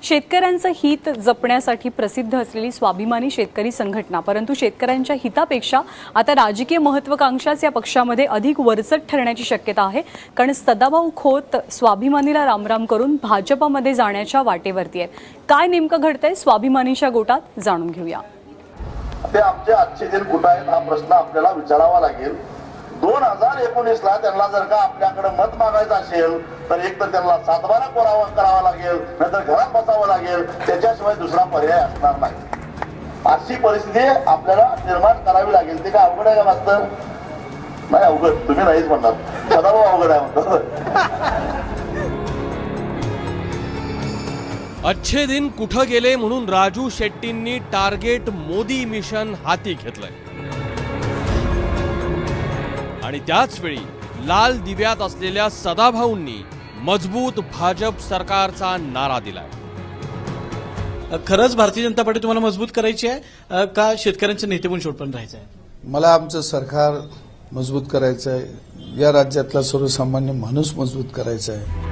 शेतकऱ्यांचं हित जपण्यासाठी प्रसिद्ध असलेली स्वाभिमानी शेतकरी संघटना, परंतु शेतकऱ्यांच्या हितापेक्षा आता राजकीय महत्त्वाकांक्षाच या पक्षामध्ये अधिक वरचढ ठरण्याची शक्यता आहे. कारण सदाभाऊ खोत स्वाभिमानीला रामराम करून भाजपमध्ये जाण्याच्या वाटेवरती आहेत. काय नेमकं घडतंय स्वाभिमानीच्या गोटात जाणून घेऊया. ते आमचे आजचे दिन कुठे आहेत हा प्रश्न आपल्याला विचारावा लागेल. 2019ला त्यांना जर का आपल्याकडे मत मागायचं असेल तर एक तर त्यांना सातबारा करावा लागेल, नाहीतर घरात बसावं लागेल. त्याच्याशिवाय दुसरा पर्याय असणार नाही. अशी परिस्थिती आपल्याला निर्माण करावी लागेल. ते काय अवघड आहे का मास्तर? नाही अवघड, तुम्ही नाहीच म्हणणार. सदाभाऊ अवघड आहे म्हणतात. अच्छे दिन कुठं गेले म्हणून राजू शेट्टींनी टार्गेट मोदी मिशन हाती घेतलंय आणि त्याच वेळी लाल दिव्यात असलेल्या सदाभाऊंनी मजबूत भाजप सरकारचा नारा दिलाय. खरंच भारतीय जनता पार्टी तुम्हाला मजबूत करायची आहे का शेतकऱ्यांचे नेते म्हणून शेवटपर्यंत राहायचं आहे? मला आमचं सरकार मजबूत करायचं आहे. या राज्यातला सर्वसामान्य माणूस मजबूत करायचा आहे.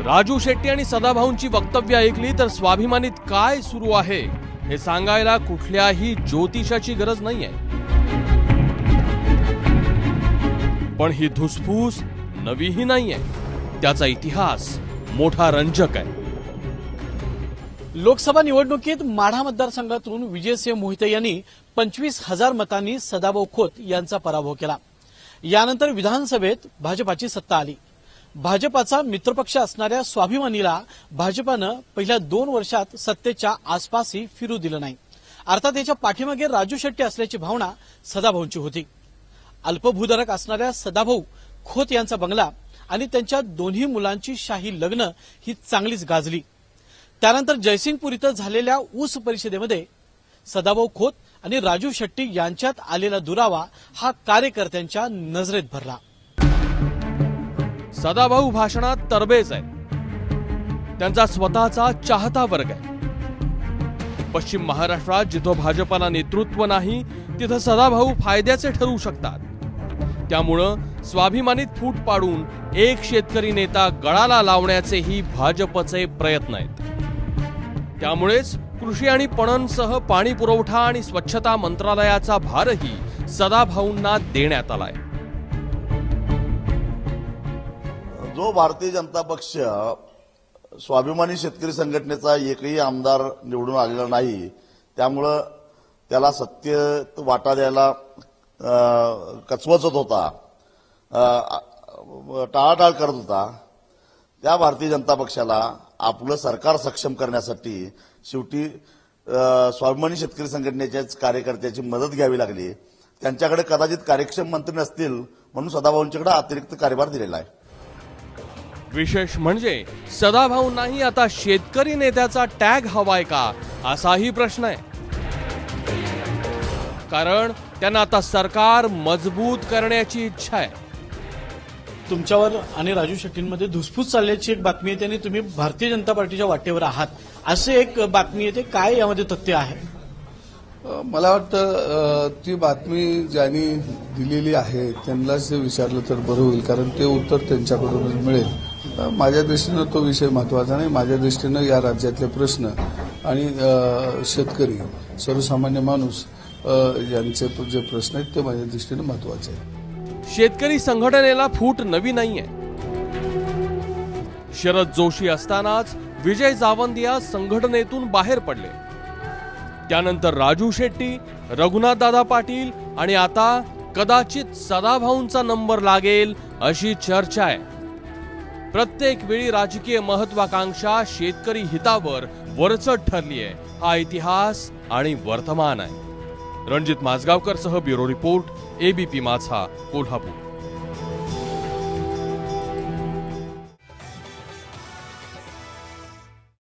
राजू शेट्टी आणि सदाभाऊंची वक्तव्य ऐकली तर स्वाभिमानीत काय सुरू आहे हे सांगायला कुठल्याही ज्योतिषाची गरज नाहीये. पण ही धुसफूस नवीही नाहीये. त्याचा इतिहास मोठा रंजक आहे. लोकसभा निवडणुकीत माढा मतदारसंघातून विजयसिंह मोहिते यांनी 25,000 मतांनी सदाभाऊ खोत यांचा पराभव केला. यानंतर विधानसभेत भाजपाची सत्ता आली. भाजपाचा मित्रपक्ष असणाऱ्या स्वाभिमानीला भाजपानं पहिल्या 2 वर्षात सत्तेच्या आसपासही फिरू दिलं नाही. अर्थात याच्या पाठीमागे राजू शेट्टी असल्याची भावना सदाभाऊंची होती. अल्पभूधारक असणाऱ्या सदाभाऊ खोत यांचा बंगला आणि त्यांच्या दोन्ही मुलांची शाही लग्न ही चांगलीच गाजली. त्यानंतर जयसिंगपूर इथं झालेल्या ऊस परिषदेमध्ये सदाभाऊ खोत आणि राजू शेट्टी यांच्यात आलेला दुरावा हा कार्यकर्त्यांच्या नजरेत भरला. सदाभाऊ भाषणात तरबेज आहे. त्यांचा स्वतःचा चाहता वर्ग आहे. पश्चिम महाराष्ट्रात जिथं भाजपाला नेतृत्व नाही तिथं सदाभाऊ फायद्याचे ठरू शकतात. त्यामुळं स्वाभिमानीत फूट पाडून एक शेतकरी नेता गळाला लावण्याचेही भाजपचे प्रयत्न आहेत. त्यामुळेच कृषी आणि पणनसह पाणी पुरवठा आणि स्वच्छता मंत्रालयाचा भारही सदाभाऊंना देण्यात आलाय. जो भारतीय जनता पक्ष स्वाभिमानी शेतकरी संघटनेचा एकही आमदार निवडून आलेला नाही, त्यामुळं त्याला सत्तेत वाटा द्यायला कचवचत होता, टाळाटाळ करत होता, त्या भारतीय जनता पक्षाला आपलं सरकार सक्षम करण्यासाठी शेवटी स्वाभिमानी शेतकरी संघटनेच्याच कार्यकर्त्याची मदत घ्यावी लागली. त्यांच्याकडे कदाचित कार्यक्षम मंत्री नसतील म्हणून सदाभाऊंच्याकडे अतिरिक्त कार्यभार दिलेला आहे. विशेष म्हणजे सदाभाऊंनाही आता शेतकरी नेत्याचा टॅग हवाय का असाही प्रश्न आहे. कारण त्यांना आता सरकार मजबूत करण्याची इच्छा आहे. तुमच्यावर आणि राजू शेट्टींमध्ये धुसफूस चालल्याची एक बातमी येते आणि तुम्ही भारतीय जनता पार्टीच्या वाटेवर आहात असे एक बातमी येते. काय यामध्ये तथ्य आहे? मला वाटतं ती बातमी ज्यांनी दिलेली आहे त्यांनाच ते विचारलं तर बरं होईल, कारण ते उत्तर त्यांच्याकडूनच मिळेल. माझ्या दृष्टीनं तो विषय महत्वाचा नाही. माझ्या दृष्टीनं या राज्यातले प्रश्न आणि शेतकरी, सर्वसामान्य माणूस यांचे जे प्रश्न आहेत ते माझ्या दृष्टीनं महत्वाचे आहेत. शेतकरी संघटनेला फूट नवी नाहीये. शरद जोशी असतानाच विजय जावंदिया संघटनेतून बाहेर पडले. त्यानंतर राजू शेट्टी, रघुनाथदादा पाटील आणि आता कदाचित सदाभाऊंचा नंबर लागेल अशी चर्चा आहे. प्रत्येक वेळी राजकीय महत्वाकांक्षा शेतकरी हितावर वरचढ ठरली आहे. हा इतिहास आणि वर्तमान आहे. रणजित माजगावकर सह ब्युरो रिपोर्ट, एबीपी माझा, कोल्हापूर.